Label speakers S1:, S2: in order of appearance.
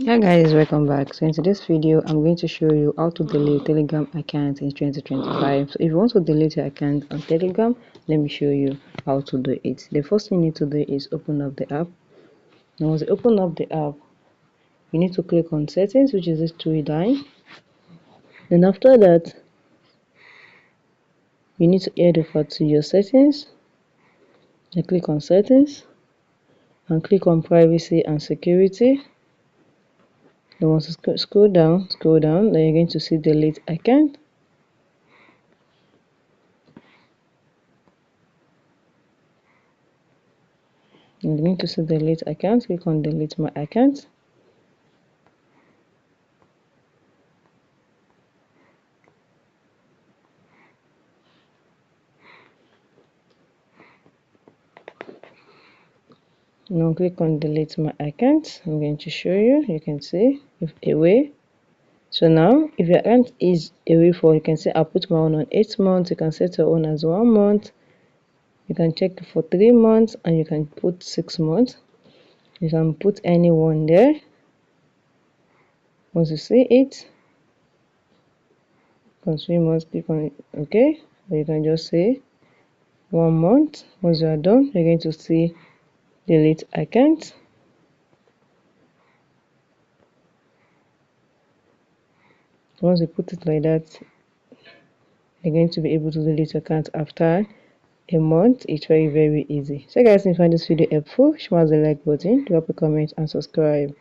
S1: Hi guys, welcome back. So in today's video I'm going to show you how to delete Telegram account in 2025. So if you want to delete your account on Telegram, let me show you how to do it. The first thing you need to do is open up the app. Now once you open up the app, you need to click on settings, which is this three line. Then after that, you need to head over to your settings. You click on settings and click on privacy and security. Then once you scroll down, then you're going to see delete account. I'm going to see delete account. Click on delete my account. Now click on delete my account. I'm going to show you. You can see if away. So now if your account is away for, you can say I put my own on 8 months. You can set your own as 1 month. You can check for 3 months and you can put 6 months. You can put any one there. Once you see it, for 3 months, click on it, okay, or you can just say 1 month. Once you are done, you're going to see delete account. Once you put it like that, you're going to be able to delete your account after a month. It's very easy. So guys, if you find this video helpful, smash the like button, drop a comment and subscribe.